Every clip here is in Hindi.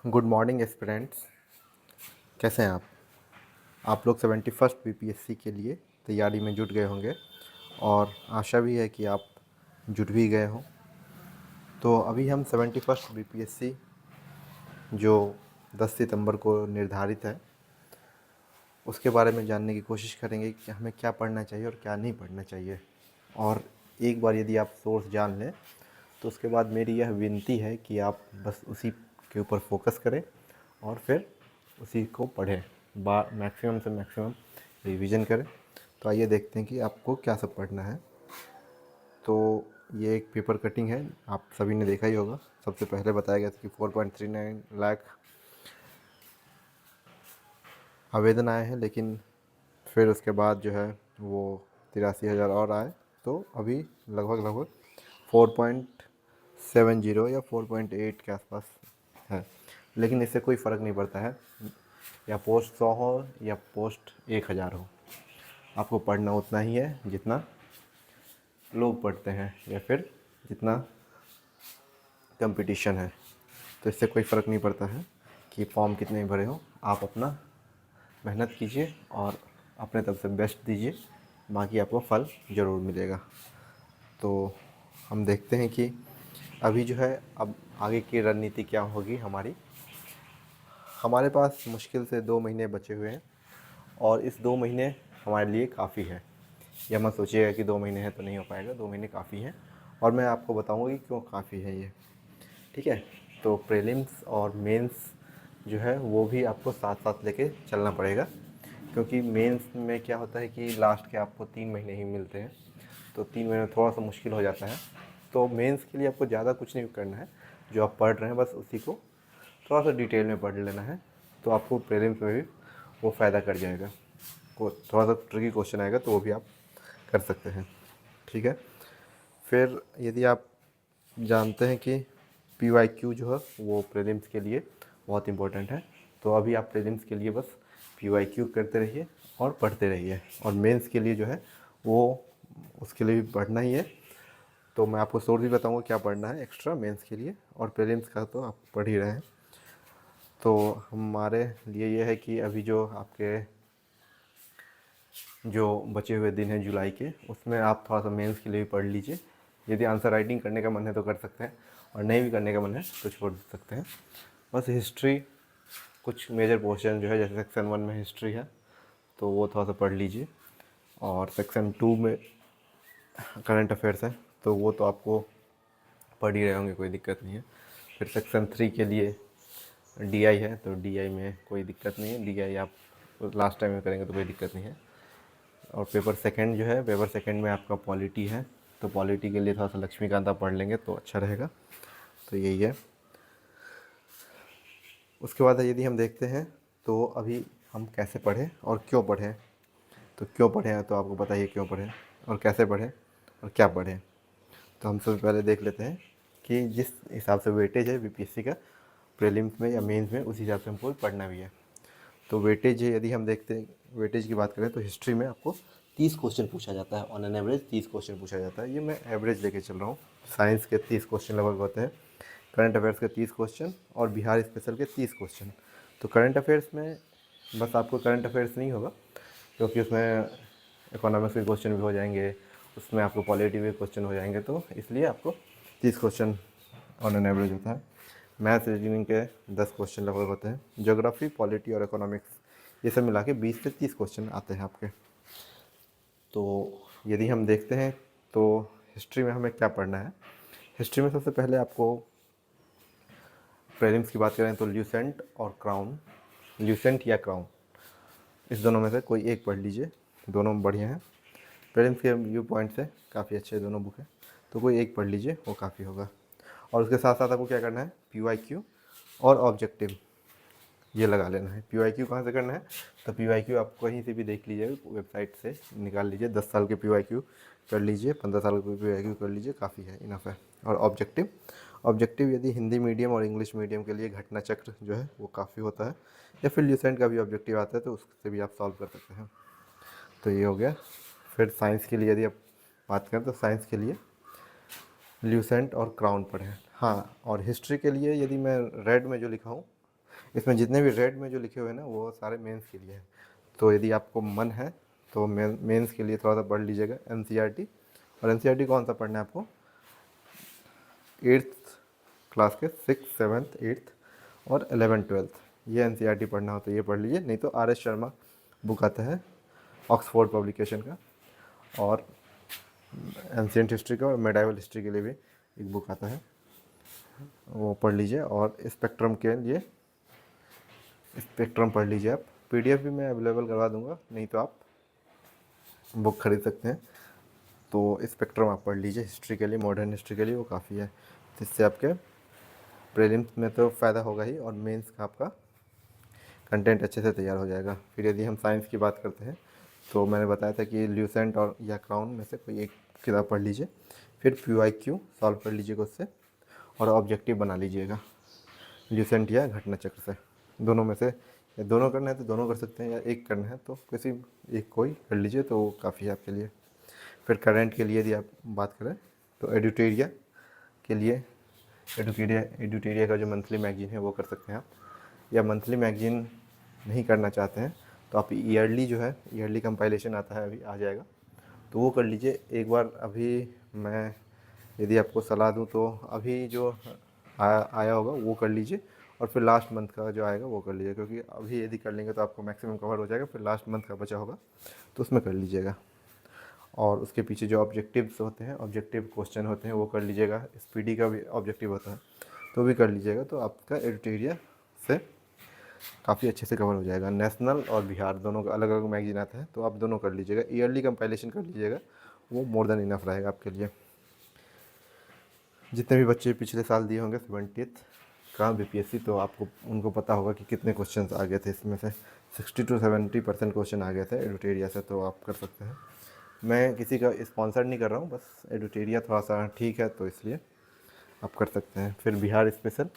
Good morning aspirants. कैसे हैं आप लोग 71st बीपीएससी के लिए तैयारी में जुट गए होंगे और आशा भी है कि आप जुट भी गए हों। तो अभी हम 71st बीपीएससी जो 10 सितंबर को निर्धारित है उसके बारे में जानने की कोशिश करेंगे कि हमें क्या पढ़ना चाहिए और क्या नहीं पढ़ना चाहिए। और एक बार यदि आप सोर्स जान लें तो उसके बाद मेरी यह विनती है कि आप बस उसी के ऊपर फोकस करें और फिर उसी को पढ़ें, मैक्सिमम से मैक्सिमम रिवीजन करें। तो आइए देखते हैं कि आपको क्या सब पढ़ना है। तो ये एक पेपर कटिंग है, आप सभी ने देखा ही होगा। सबसे पहले बताया गया था कि 4.39 लाख आवेदन आए हैं, लेकिन फिर उसके बाद जो है वो 83,000 और आए। तो अभी लगभग 4.70 या 4.8 के आसपास है। लेकिन इससे कोई फ़र्क नहीं पड़ता है, या पोस्ट 100 हो या पोस्ट 1000 हो, आपको पढ़ना उतना ही है जितना लोग पढ़ते हैं या फिर जितना कंपटीशन है। तो इससे कोई फ़र्क नहीं पड़ता है कि फॉर्म कितने भरे हो, आप अपना मेहनत कीजिए और अपने तरफ से बेस्ट दीजिए, बाकी आपको फल ज़रूर मिलेगा। तो हम देखते हैं कि अभी जो है अब आगे की रणनीति क्या होगी हमारे पास मुश्किल से 2 महीने बचे हुए हैं और इस 2 महीने हमारे लिए काफ़ी है। यह मत सोचिएगा कि 2 महीने हैं तो नहीं हो पाएगा, 2 महीने काफ़ी हैं और मैं आपको बताऊंगा कि क्यों काफ़ी है ये। ठीक है, तो प्रीलिम्स और मेंस जो है वो भी आपको साथ साथ लेके चलना पड़ेगा, क्योंकि मेंस में क्या होता है कि लास्ट के आपको 3 महीने ही मिलते हैं, तो 3 महीने थोड़ा सा मुश्किल हो जाता है। तो मेंस के लिए आपको ज़्यादा कुछ नहीं करना है, जो आप पढ़ रहे हैं बस उसी को थोड़ा सा डिटेल में पढ़ लेना है, तो आपको प्रीलिम्स में भी वो फ़ायदा कर जाएगा। को थोड़ा सा ट्रिकी क्वेश्चन आएगा तो वो भी आप कर सकते हैं। ठीक है, फिर यदि आप जानते हैं कि PYQ जो है वो प्रीलिम्स के लिए बहुत इम्पोर्टेंट है, तो अभी आप प्रीलिम्स के लिए बस PYQ करते रहिए और पढ़ते रहिए, और मेंस के लिए जो है वो उसके लिए भी पढ़ना ही है। तो मैं आपको सोर्स भी बताऊंगा क्या पढ़ना है एक्स्ट्रा मेंस के लिए, और प्रीलिम्स का तो आप पढ़ ही रहे हैं। तो हमारे लिए ये है कि अभी जो आपके जो बचे हुए दिन हैं जुलाई के, उसमें आप थोड़ा सा मेंस के लिए भी पढ़ लीजिए। यदि आंसर राइटिंग करने का मन है तो कर सकते हैं, और नहीं भी करने का मन है तो छोड़ सकते हैं। बस हिस्ट्री, कुछ मेजर पोर्शन जो है जैसे सेक्शन 1 में हिस्ट्री है तो वो थोड़ा सा पढ़ लीजिए, और सेक्शन 2 में करंट अफेयर्स है तो वो तो आपको पढ़ ही रहे होंगे, कोई दिक्कत नहीं है। फिर सेक्शन 3 के लिए DI है, तो DI में कोई दिक्कत नहीं है, DI आप लास्ट टाइम में करेंगे तो कोई दिक्कत नहीं है। और पेपर सेकंड जो है, पेपर सेकंड में आपका पॉलिटी है, तो पॉलिटी के लिए थोड़ा सा लक्ष्मीकांत आप पढ़ लेंगे तो अच्छा रहेगा। तो यही है। उसके बाद यदि हम देखते हैं तो अभी हम कैसे पढ़ें और क्यों पढ़ें। तो क्यों पढ़ें, तो आपको बताइए क्यों पढ़ें और कैसे पढ़ें और क्या पढ़ें। तो हम सबसे पहले देख लेते हैं कि जिस हिसाब से वेटेज है बीपीएससी का प्रीलिम्स में या मेंस में, उस हिसाब से हमको पढ़ना भी है। तो वेटेज है, यदि हम देखते हैं वेटेज की बात करें तो हिस्ट्री में आपको 30 क्वेश्चन पूछा जाता है, ऑन एन एवरेज 30 क्वेश्चन पूछा जाता है। ये मैं एवरेज लेके चल रहा हूँ। साइंस के 30 क्वेश्चन लगभग होते हैं, करंट अफेयर्स के 30 क्वेश्चन और बिहार स्पेशल के 30 क्वेश्चन। तो करंट अफेयर्स में बस आपको करंट अफेयर्स नहीं होगा, क्योंकि उसमें इकोनॉमिक्स के क्वेश्चन भी हो जाएंगे, उसमें आपको पॉलिटी के क्वेश्चन हो जाएंगे, तो इसलिए आपको 30 क्वेश्चन ऑन एन एवरेज होता है। मैथ्स रीजनिंग के 10 क्वेश्चन लगभग होते हैं। ज्योग्राफी, पॉलिटी और इकोनॉमिक्स ये सब मिला के 20 से 30 क्वेश्चन आते हैं आपके। तो यदि हम देखते हैं तो हिस्ट्री में हमें क्या पढ़ना है। हिस्ट्री में सबसे पहले आपको प्रीलिम्स की बात करें तो ल्यूसेंट और क्राउन, ल्यूसेंट या क्राउन, इस दोनों में से कोई एक पढ़ लीजिए, दोनों बढ़िया हैं। प्रीलिम्स के व्यू पॉइंट से काफ़ी अच्छे दोनों बुक हैं, तो कोई एक पढ़ लीजिए वो काफ़ी होगा। और उसके साथ साथ आपको क्या करना है, PYQ और ऑब्जेक्टिव ये लगा लेना है। PYQ कहाँ से करना है, तो PYQ आप कहीं से भी देख लीजिएगा, वेबसाइट से निकाल लीजिए। 10 साल के PYQ कर लीजिए, 15 साल के PYQ कर लीजिए, काफ़ी है, इनफ है। और ऑब्जेक्टिव, ऑब्जेक्टिव यदि हिंदी मीडियम और इंग्लिश मीडियम के लिए घटना चक्र जो है वो काफ़ी होता है, या फिर ल्यूसेंट का भी ऑब्जेक्टिव आता है तो उससे भी आप सॉल्व कर सकते हैं। तो ये हो गया। फिर साइंस के लिए यदि आप बात करें तो साइंस के लिए ल्यूसेंट और क्राउन पढ़ें। हाँ, और हिस्ट्री के लिए यदि मैं रेड में जो लिखा हूँ इसमें जितने भी रेड में जो लिखे हुए हैं ना वो सारे मेंस के लिए हैं। तो यदि आपको मन है तो मेंस के लिए थोड़ा सा पढ़ लीजिएगा एनसीईआरटी। और एनसीईआरटी कौन सा पढ़ना है आपको? 8th क्लास के 6th 7th 8th और 11th 12th, ये एनसीईआरटी पढ़ना हो तो ये पढ़ लीजिए। नहीं तो आर एस शर्मा बुक आता है ऑक्सफोर्ड पब्लिकेशन का, और एंशियंट हिस्ट्री का और मेडाइवल हिस्ट्री के लिए भी एक बुक आता है, वो पढ़ लीजिए। और स्पेक्ट्रम के लिए स्पेक्ट्रम पढ़ लीजिए आप। पीडीएफ भी मैं अवेलेबल करवा दूंगा, नहीं तो आप बुक खरीद सकते हैं। तो स्पेक्ट्रम आप पढ़ लीजिए हिस्ट्री के लिए, मॉडर्न हिस्ट्री के लिए, वो काफ़ी है। जिससे आपके प्रीलिम्स में तो फ़ायदा होगा ही, और मेंस का आपका कंटेंट अच्छे से तैयार हो जाएगा। फिर यदि हम साइंस की बात करते हैं तो मैंने बताया था कि ल्यूसेंट और या क्राउन में से कोई एक किताब पढ़ लीजिए। फिर पीवाईक्यू सॉल्व कर लीजिएगा उससे, और ऑब्जेक्टिव बना लीजिएगा ल्यूसेंट या घटना चक्र से। दोनों में से, या दोनों करना है तो दोनों कर सकते हैं, या एक करना है तो किसी एक कोई कर लीजिए तो वो काफ़ी है आपके लिए। फिर करंट के लिए यदि आप बात करें तो एडिटोरिया के लिए, एडिटोरिया का जो मंथली मैगजीन है वो कर सकते हैं आप। या मंथली मैगजीन नहीं करना चाहते हैं तो आप ईयरली जो है, ईयरली कंपाइलेशन आता है, अभी आ जाएगा तो वो कर लीजिए एक बार। अभी मैं यदि आपको सलाह दूं तो अभी जो आया होगा वो कर लीजिए, और फिर लास्ट मंथ का जो आएगा वो कर लीजिए, क्योंकि अभी यदि कर लेंगे तो आपको मैक्सिमम कवर हो जाएगा। फिर लास्ट मंथ का बचा होगा तो उसमें कर लीजिएगा। और उसके पीछे जो ऑब्जेक्टिव्स होते हैं, ऑब्जेक्टिव क्वेश्चन होते हैं, वो कर लीजिएगा। स्पीडी का भी ऑब्जेक्टिव होता है तो भी कर लीजिएगा, तो आपका एडिटोरिया से काफ़ी अच्छे से कवर हो जाएगा। नेशनल और बिहार दोनों का अलग अलग मैगजीन आता है तो आप दोनों कर लीजिएगा। ईयरली कंपाइलेशन कर लीजिएगा, वो मोर देन इनफ रहेगा आपके लिए। जितने भी बच्चे पिछले साल दिए होंगे 70th का बीपीएससी, तो आपको उनको पता होगा कि कितने क्वेश्चन आ गए थे। इसमें से 60 to 70% क्वेश्चन आ गए थे एडिटोरिया से, तो आप कर सकते हैं। मैं किसी का स्पॉन्सर नहीं कर रहा हूँ, बस एडिटोरिया थोड़ा सा ठीक है तो इसलिए आप कर सकते हैं। फिर बिहार स्पेशल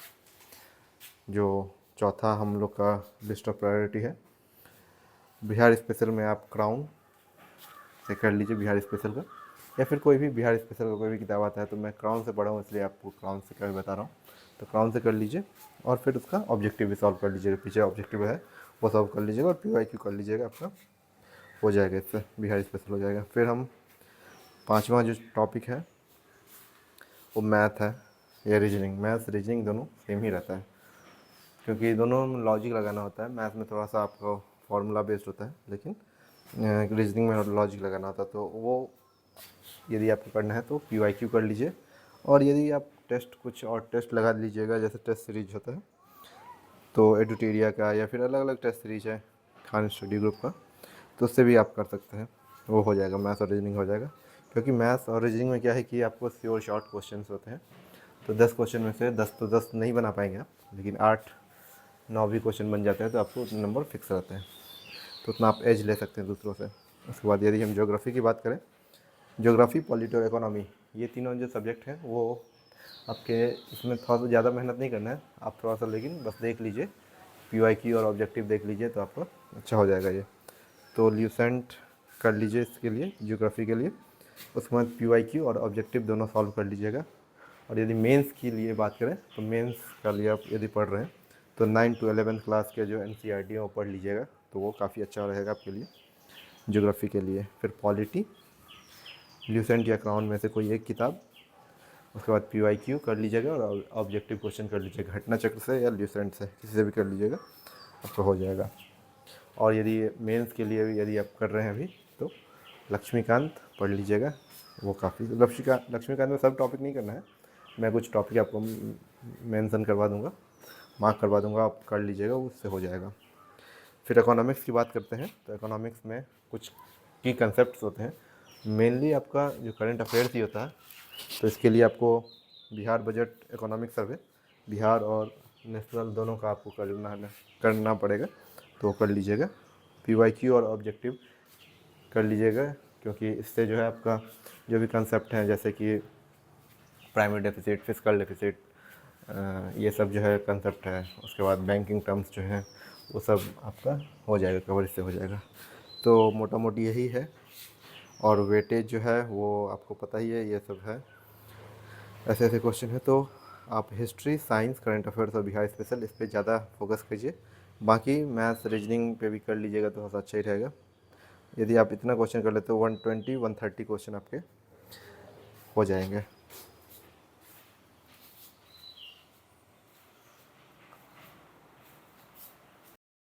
जो चौथा हम लोग का लिस्ट ऑफ प्रायोरिटी है, बिहार स्पेशल में आप क्राउन से कर लीजिए बिहार स्पेशल का, या फिर कोई भी बिहार स्पेशल का कोई भी किताब आता है। तो मैं क्राउन से पढ़ा हूँ इसलिए आपको क्राउन से का भी बता रहा हूँ, तो क्राउन से कर लीजिए। और फिर उसका ऑब्जेक्टिव भी सॉल्व कर लीजिएगा, पीछे ऑब्जेक्टिव है वो सॉल्व कर लीजिएगा, और पीवाईक्यू कर लीजिएगा, आपका हो जाएगा, इससे बिहार स्पेशल हो जाएगा। फिर हम पाँचवा जो टॉपिक है वो मैथ है या रीजनिंग। मैथ्स रीजनिंग दोनों सेम ही रहता है, क्योंकि दोनों में लॉजिक लगाना होता है। मैथ में थोड़ा सा आपको फार्मूला बेस्ड होता है, लेकिन रीजनिंग में लॉजिक लगाना होता है। तो वो यदि आपको करना है तो पीवाईक्यू कर लीजिए। और यदि आप टेस्ट कुछ और टेस्ट लगा लीजिएगा, जैसे टेस्ट सीरीज होता है तो एडुटेरिया का, या फिर अलग अलग टेस्ट सीरीज है खान स्टडी ग्रुप का, तो उससे भी आप कर सकते हैं। वो हो जाएगा, मैथ्स और रीजनिंग हो जाएगा। क्योंकि मैथ्स और रीजनिंग में क्या है कि आपको श्योर शॉर्ट क्वेश्चन होते हैं, तो 10 क्वेश्चन में से 10 तो 10 नहीं बना पाएंगे आप, लेकिन 8-9 भी क्वेश्चन बन जाते हैं तो आपको नंबर फिक्स रहते हैं, तो उतना आप एज ले सकते हैं दूसरों से। उसके बाद यदि हम ज्योग्राफी की बात करें, ज्योग्राफी, पॉलिटी और इकोनॉमी, ये तीनों जो सब्जेक्ट हैं वो आपके, इसमें थोड़ा सा ज़्यादा मेहनत नहीं करना है आप, थोड़ा सा लेकिन बस देख लीजिए, पीवाईक्यू और ऑब्जेक्टिव देख लीजिए तो आपका अच्छा हो जाएगा ये। तो ल्यूसेंट कर लीजिए इसके लिए, ज्योग्राफी के लिए। उसके बाद पीवाईक्यू और ऑब्जेक्टिव दोनों सॉल्व कर लीजिएगा। और यदि मेंस के लिए बात करें तो मेंस का लिए आप यदि पढ़ रहे हैं तो 9 to 11 क्लास के जो एनसीईआरटी है वो पढ़ लीजिएगा, तो वो काफ़ी अच्छा रहेगा आपके लिए ज्योग्राफी के लिए। फिर पॉलिटी, ल्यूसेंट या क्राउन में से कोई एक किताब, उसके बाद पीवाईक्यू कर लीजिएगा, और ऑब्जेक्टिव क्वेश्चन कर लीजिएगा घटना चक्र से या ल्यूसेंट से, किसी से भी कर लीजिएगा, आपको हो जाएगा। और यदि मेंस के लिए यदि आप कर रहे हैं अभी तो लक्ष्मीकांत पढ़ लीजिएगा, वो काफ़ी, लक्ष्मीकांत में सब टॉपिक नहीं करना है, मैं कुछ टॉपिक आपको मेंशन करवा दूंगा, मार्क करवा दूंगा, आप कर लीजिएगा, उससे हो जाएगा। फिर इकोनॉमिक्स की बात करते हैं तो इकोनॉमिक्स में कुछ की कंसेप्ट होते हैं। मेनली आपका जो करंट अफेयर्स ही होता है, तो इसके लिए आपको Bihar budget economic survey, Bihar और नेशनल दोनों का आपको करना पड़ेगा, तो कर लीजिएगा। पीवाईक्यू और ऑब्जेक्टिव कर लीजिएगा, क्योंकि इससे जो है आपका जो भी कंसेप्ट हैं, जैसे कि प्राइमरी डेफिसिट, फिस्कल डेफिसिट, ये सब जो है कंसेप्ट है। उसके बाद बैंकिंग टर्म्स जो हैं वो सब आपका हो जाएगा, कवर इससे हो जाएगा। तो मोटा मोटी यही है। और वेटेज जो है वो आपको पता ही है, ये सब है, ऐसे ऐसे क्वेश्चन है। तो आप हिस्ट्री, साइंस, करंट अफेयर्स और बिहार स्पेशल इस पे ज़्यादा फोकस कीजिए। बाकी मैथ्स, रीजनिंग पे भी कर लीजिएगा तो थोड़ा अच्छा ही रहेगा। यदि आप इतना क्वेश्चन कर लेते हो 120 130 क्वेश्चन आपके हो जाएंगे।